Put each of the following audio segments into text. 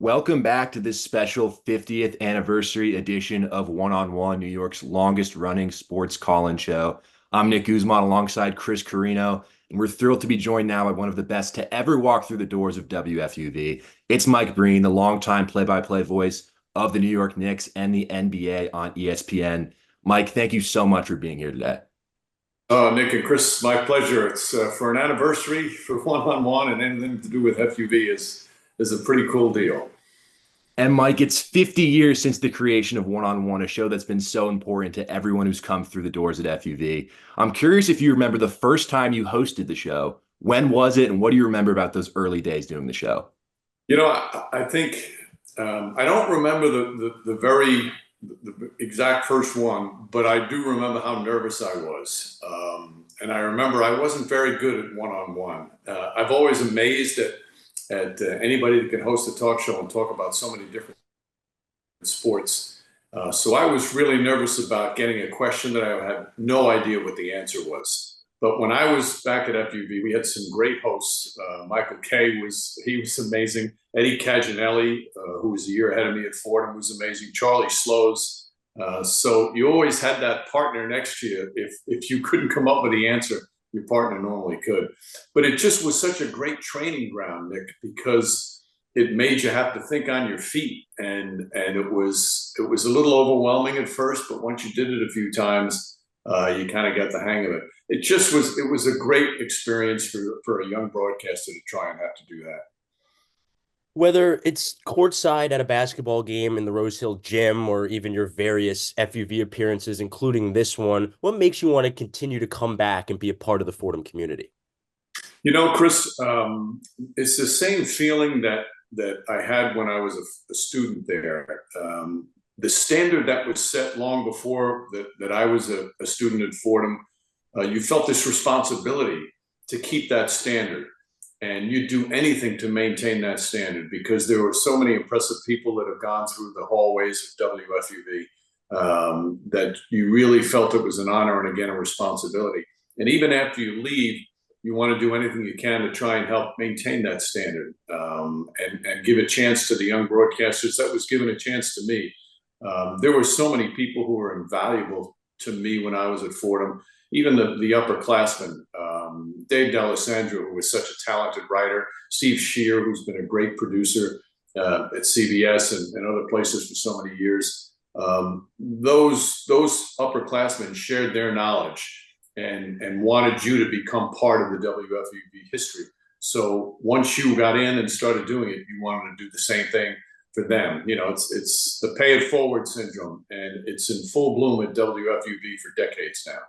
Welcome back to this special 50th anniversary edition of One on One, New York's longest running sports call-in show. I'm Nick Guzman alongside Chris Carrino, and we're thrilled to be joined now by one of the best to ever walk through the doors of WFUV. It's Mike Breen, the longtime play-by-play voice of the New York Knicks and the NBA on ESPN. Mike, thank you so much for being here today. Nick and Chris, my pleasure. It's for an anniversary for one-on-one, and anything to do with FUV is a pretty cool deal. And Mike, it's 50 years since the creation of One on One, a show that's been so important to everyone who's come through the doors at FUV. I'm curious if you remember the first time you hosted the show. When was it, and what do you remember about those early days doing the show? I think I don't remember the exact first one, but I do remember how nervous I was. And I remember I wasn't very good at one-on-one. I've always amazed at anybody that can host a talk show and talk about so many different sports. So I was really nervous about getting a question that I had no idea what the answer was. But when I was back at FUV, we had some great hosts. Michael Kay was amazing. Eddie Caginelli, who was a year ahead of me at Fordham, was amazing. Charlie Slows. So you always had that partner next to you. If you couldn't come up with the answer, your partner normally could. But it just was such a great training ground, Nick, because it made you have to think on your feet. And it was a little overwhelming at first, but once you did it a few times, you kind of got the hang of it. It was a great experience for a young broadcaster to try and have to do that. Whether it's courtside at a basketball game in the Rose Hill Gym or even your various FUV appearances, including this one, what makes you want to continue to come back and be a part of the Fordham community? Chris, it's the same feeling that I had when I was a student there. The standard that was set long before that I was a student at Fordham, you felt this responsibility to keep that standard. And you do anything to maintain that standard because there were so many impressive people that have gone through the hallways of WFUV that you really felt it was an honor and, again, a responsibility. And even after you leave, you want to do anything you can to try and help maintain that standard and give a chance to the young broadcasters. That was given a chance to me. There were so many people who were invaluable to me when I was at Fordham, even the upperclassmen. Dave D'Alessandro, who was such a talented writer, Steve Shear, who's been a great producer at CBS and other places for so many years. Those upperclassmen shared their knowledge and wanted you to become part of the WFUV history. So once you got in and started doing it, you wanted to do the same thing for them. It's the pay it forward syndrome, and it's in full bloom at WFUV for decades now.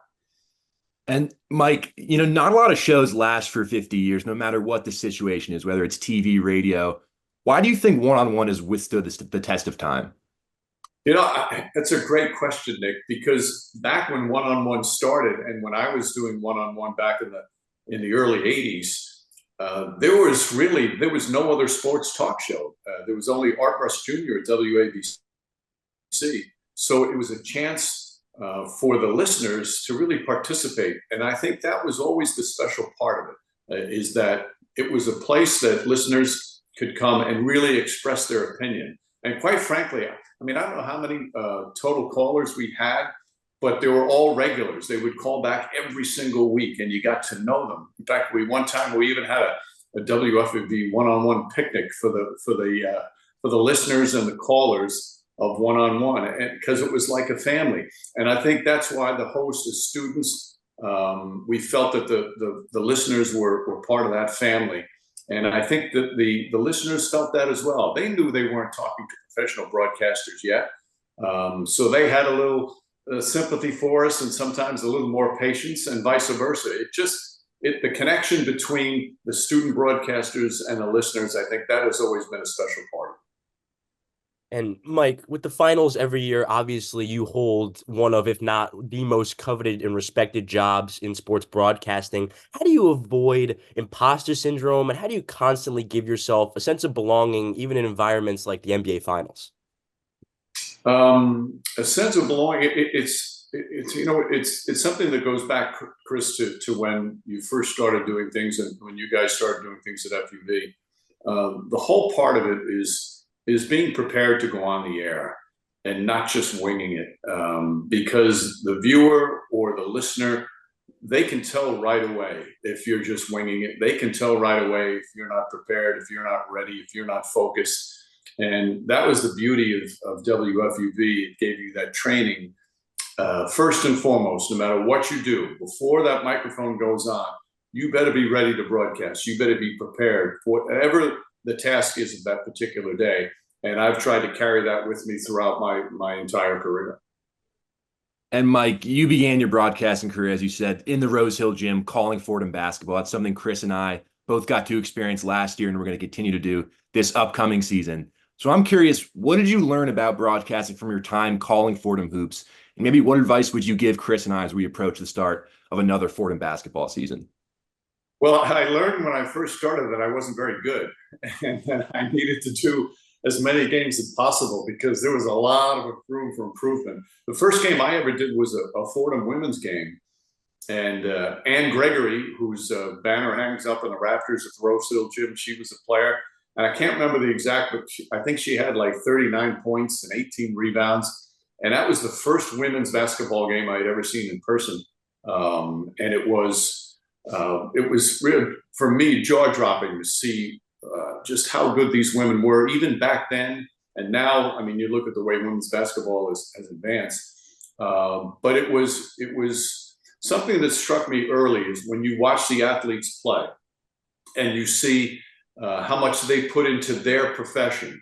And Mike, not a lot of shows last for 50 years, no matter what the situation is, whether it's TV, radio. Why do you think One on One has withstood the test of time? That's a great question, Nick, because back when One on One started and when I was doing One on One back in the early 80s, there was no other sports talk show. There was only Art Russ Jr. at WABC. So it was a chance for the listeners to really participate. And I think that was always the special part of it, is that it was a place that listeners could come and really express their opinion. And quite frankly, I don't know how many total callers we had, but they were all regulars. They would call back every single week and you got to know them. In fact, one time we even had a WFUV one-on-one picnic for the listeners and the callers of one-on-one, and because it was like a family. And I think that's why the host, as students, we felt that the listeners were part of that family. And I think that the listeners felt that as well. They knew they weren't talking to professional broadcasters yet. So they had a little sympathy for us and sometimes a little more patience, and vice versa. The connection between the student broadcasters and the listeners, I think that has always been a special part of it. And Mike, with the finals every year, obviously you hold one of, if not the most coveted and respected jobs in sports broadcasting. How do you avoid imposter syndrome, and how do you constantly give yourself a sense of belonging, even in environments like the NBA Finals? A sense of belonging. It's something that goes back, Chris, to when you first started doing things and when you guys started doing things at FUV. The whole part of it is is being prepared to go on the air and not just winging it, because the viewer or the listener, they can tell right away if you're just winging it. They can tell right away if you're not prepared, if you're not ready, if you're not focused. And that was the beauty of WFUV. It gave you that training. First and foremost, no matter what you do, before that microphone goes on, you better be ready to broadcast. You better be prepared for whatever the task is of that particular day. And I've tried to carry that with me throughout my entire career. And Mike, you began your broadcasting career, as you said, in the Rose Hill Gym, calling Fordham basketball. That's something Chris and I both got to experience last year, and we're going to continue to do this upcoming season. So I'm curious, what did you learn about broadcasting from your time calling Fordham hoops? And maybe what advice would you give Chris and I as we approach the start of another Fordham basketball season? Well, I learned when I first started that I wasn't very good, and that I needed to do as many games as possible because there was a lot of room for improvement. The first game I ever did was a Fordham women's game, and Ann Gregory, whose banner hangs up in the rafters at the Rose Hill Gym, she was a player. And I can't remember the exact, but I think she had like 39 points and 18 rebounds. And that was the first women's basketball game I had ever seen in person. And it was really, for me, jaw-dropping to see just how good these women were, even back then. And now, I mean, you look at the way women's basketball has advanced. But it was something that struck me early is when you watch the athletes play and you see how much they put into their profession.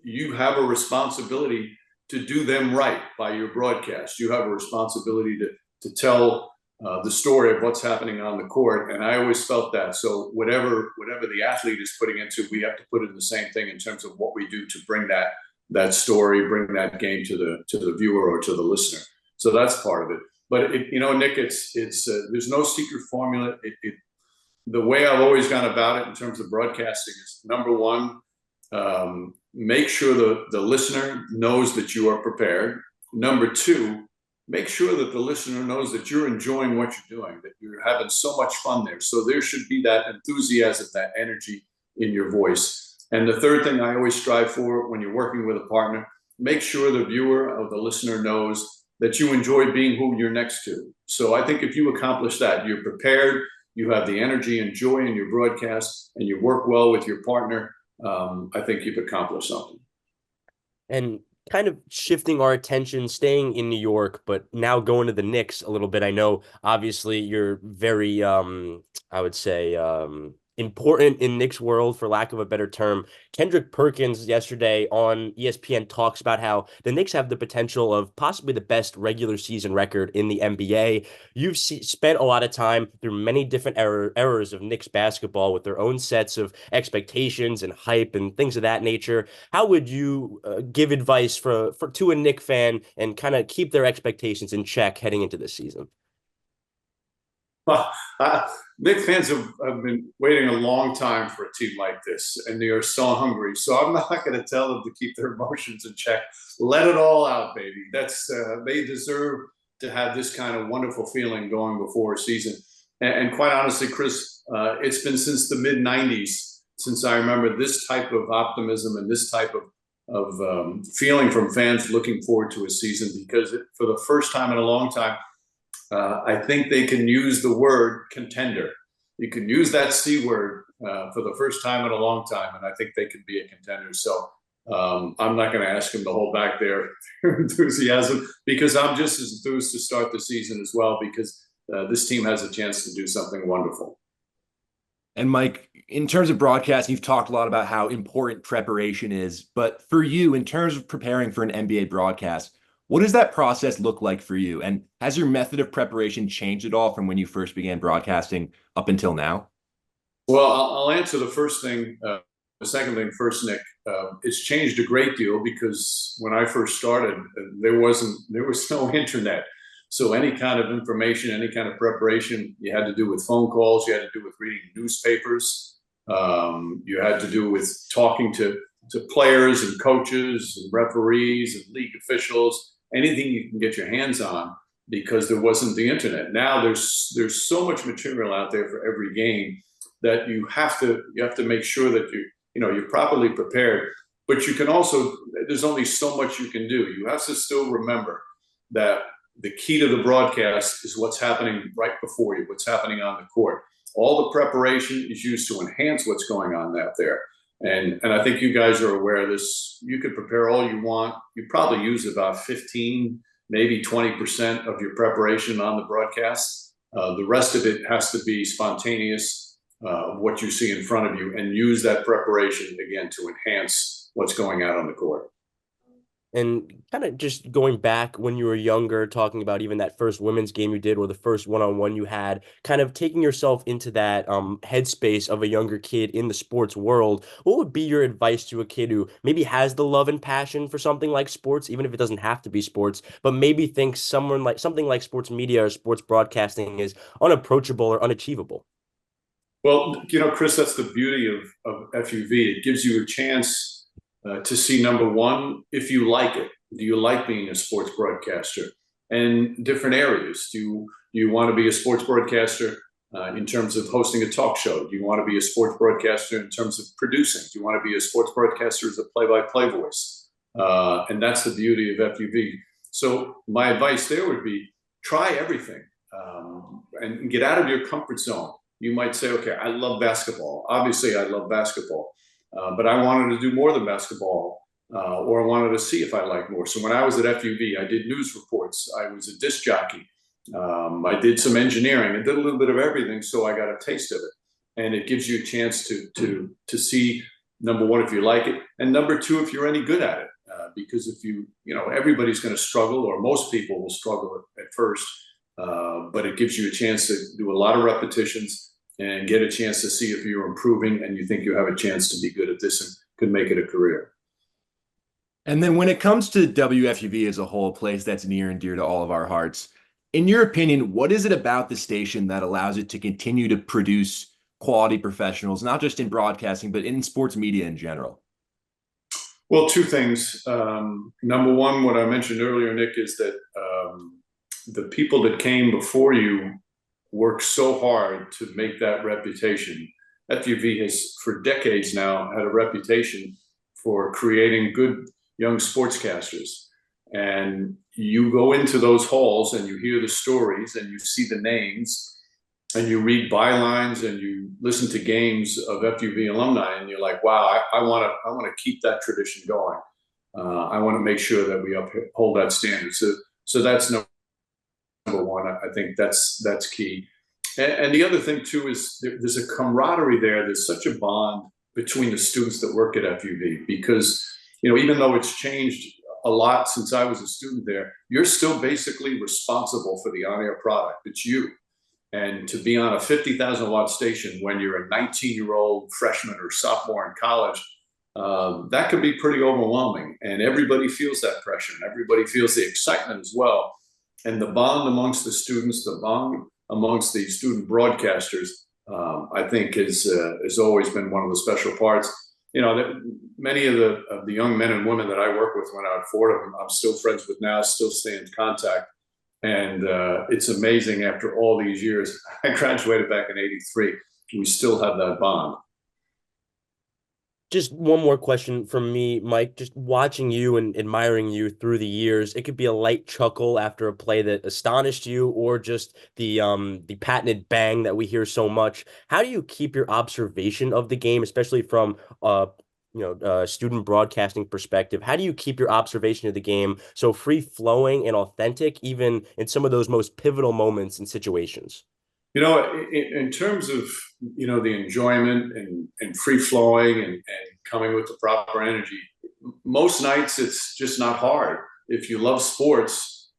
You have a responsibility to do them right by your broadcast. You have a responsibility to tell the story of what's happening on the court. And I always felt that. So whatever the athlete is putting into, we have to put in the same thing in terms of what we do to bring that story, bring that game to the viewer or to the listener. So that's part of it. But Nick, it's there's no secret formula. The way I've always gone about it in terms of broadcasting is, number one, make sure the listener knows that you are prepared. Number two, make sure that the listener knows that you're enjoying what you're doing, that you're having so much fun there. So there should be that enthusiasm, that energy in your voice. And the third thing I always strive for when you're working with a partner, make sure the viewer or the listener knows that you enjoy being who you're next to. So I think if you accomplish that, you're prepared, you have the energy and joy in your broadcast, and you work well with your partner, I think you've accomplished something. And kind of shifting our attention, staying in New York, but now going to the Knicks a little bit. I know, obviously, you're very, I would say, important in Knicks world, for lack of a better term. Kendrick Perkins yesterday on ESPN talks about how the Knicks have the potential of possibly the best regular season record in the NBA. You've spent a lot of time through many different eras of Knicks basketball with their own sets of expectations and hype and things of that nature. How would you give advice to a Knicks fan and kind of keep their expectations in check heading into this season? Well, Knicks fans have been waiting a long time for a team like this, and they are so hungry. So I'm not going to tell them to keep their emotions in check. Let it all out, baby. They deserve to have this kind of wonderful feeling going before a season. And quite honestly, Chris, it's been since the mid-'90s since I remember this type of optimism and this type of feeling from fans looking forward to a season, because for the first time in a long time, I think they can use the word contender. You can use that C word for the first time in a long time, and I think they can be a contender. So I'm not going to ask them to hold back their enthusiasm, because I'm just as enthused to start the season as well, because this team has a chance to do something wonderful. And Mike, in terms of broadcasting, you've talked a lot about how important preparation is. But for you, in terms of preparing for an NBA broadcast, what does that process look like for you? And has your method of preparation changed at all from when you first began broadcasting up until now? Well, I'll answer the first thing. The second thing first, Nick. It's changed a great deal, because when I first started, there was no internet. So any kind of information, any kind of preparation, you had to do with phone calls, you had to do with reading newspapers, you had to do with talking to players and coaches and referees and league officials, anything you can get your hands on, because there wasn't the internet. Now there's so much material out there for every game that you have to make sure that you're properly prepared. but you can also, there's only so much you can do. You have to still remember that the key to the broadcast is what's happening right before you, what's happening on the court. All the preparation is used to enhance what's going on out there. And I think you guys are aware of this. You could prepare all you want. You probably use about 15, maybe 20% of your preparation on the broadcast. The rest of it has to be spontaneous, what you see in front of you, and use that preparation again to enhance what's going out on the court. And kind of just going back when you were younger, talking about even that first women's game you did or the first one-on-one you had, kind of taking yourself into that headspace of a younger kid in the sports world, what would be your advice to a kid who maybe has the love and passion for something like sports, even if it doesn't have to be sports, but maybe thinks something like sports media or sports broadcasting is unapproachable or unachievable? Well, Chris, that's the beauty of FUV. It gives you a chance to see, number one, if you like it. Do you like being a sports broadcaster? And different areas. Do you want to be a sports broadcaster in terms of hosting a talk show? Do you want to be a sports broadcaster in terms of producing? Do you want to be a sports broadcaster as a play-by-play voice? And that's the beauty of FUV. So my advice there would be try everything and get out of your comfort zone. You might say, okay, I love basketball. Obviously, I love basketball. But I wanted to do more than basketball, or I wanted to see if I liked more. So when I was at FUV, I did news reports. I was a disc jockey. I did some engineering. I did a little bit of everything, so I got a taste of it. And it gives you a chance to see, number one, if you like it, and number two, if you're any good at it. Because if everybody's going to struggle, or most people will struggle at first, but it gives you a chance to do a lot of repetitions and get a chance to see if you're improving and you think you have a chance to be good at this and could make it a career. And then when it comes to WFUV as a whole, a place that's near and dear to all of our hearts, in your opinion, what is it about the station that allows it to continue to produce quality professionals, not just in broadcasting, but in sports media in general? Well, two things. Number one, what I mentioned earlier, Nick, is that the people that came before you worked so hard to make that reputation. FUV has, for decades now, had a reputation for creating good young sportscasters. And you go into those halls and you hear the stories and you see the names and you read bylines and you listen to games of FUV alumni and you're like, wow, I want to keep that tradition going. I want to make sure that we uphold that standard. So that's number one. I think that's key. And the other thing too is there's a camaraderie there. There's such a bond between the students that work at FUV because, even though it's changed a lot since I was a student there, you're still basically responsible for the on-air product. It's you. And to be on a 50,000 watt station when you're a 19-year-old freshman or sophomore in college, that can be pretty overwhelming. And everybody feels that pressure and everybody feels the excitement as well. And the bond amongst the students, the bond amongst the student broadcasters, I think has always been one of the special parts. Many of the young men and women that I work with when I was at Fordham, I'm still friends with now, still stay in contact. And it's amazing after all these years. I graduated back in '83. We still have that bond. Just one more question from me, Mike. Just watching you and admiring you through the years, it could be a light chuckle after a play that astonished you, or just the patented bang that we hear so much. How do you keep your observation of the game, especially from student broadcasting perspective? How do you keep your observation of the game so free flowing and authentic, even in some of those most pivotal moments and situations? In terms of, the enjoyment and free flowing and coming with the proper energy, most nights it's just not hard. If you love sports,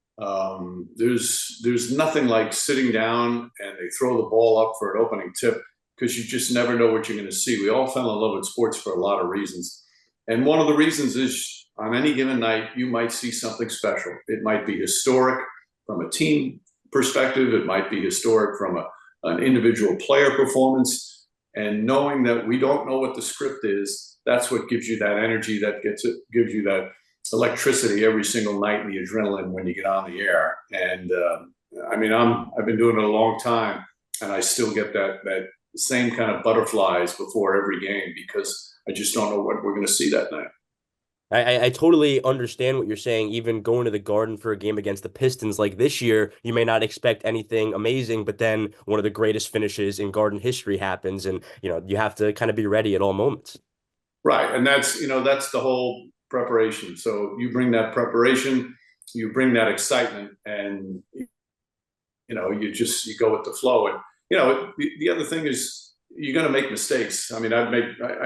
there's nothing like sitting down and they throw the ball up for an opening tip because you just never know what you're going to see. We all fell in love with sports for a lot of reasons. And one of the reasons is on any given night, you might see something special. It might be historic from a team perspective. It might be historic from an individual player performance. And knowing that we don't know what the script is, that's what gives you that energy, gives you that electricity every single night and the adrenaline when you get on the air. And I've been doing it a long time and I still get that same kind of butterflies before every game because I just don't know what we're going to see that night. I totally understand what you're saying. Even going to the Garden for a game against the Pistons like this year, you may not expect anything amazing, but then one of the greatest finishes in Garden history happens, and you have to kind of be ready at all moments. Right. And that's the whole preparation. So you bring that preparation, you bring that excitement, and you go with the flow. And the other thing is you're going to make mistakes. I mean, I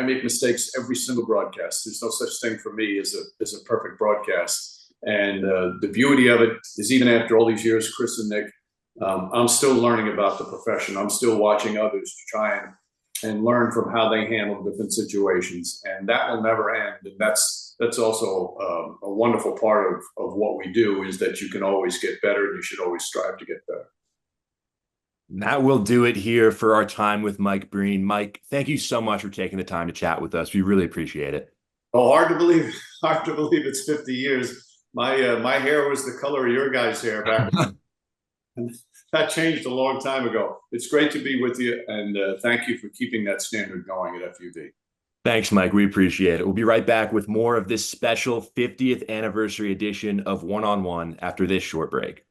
make mistakes every single broadcast. There's no such thing for me as a perfect broadcast. And the beauty of it is, even after all these years, Chris and Nick, I'm still learning about the profession. I'm still watching others to try and learn from how they handle different situations, and that will never end. And that's also a wonderful part of what we do, is that you can always get better, and you should always strive to get better. That will do it here for our time with Mike Breen. Mike, thank you so much for taking the time to chat with us. We really appreciate it. Oh, hard to believe. Hard to believe it's 50 years. My hair was the color of your guys' hair back then. That changed a long time ago. It's great to be with you, and thank you for keeping that standard going at FUV. Thanks, Mike. We appreciate it. We'll be right back with more of this special 50th anniversary edition of One on One after this short break.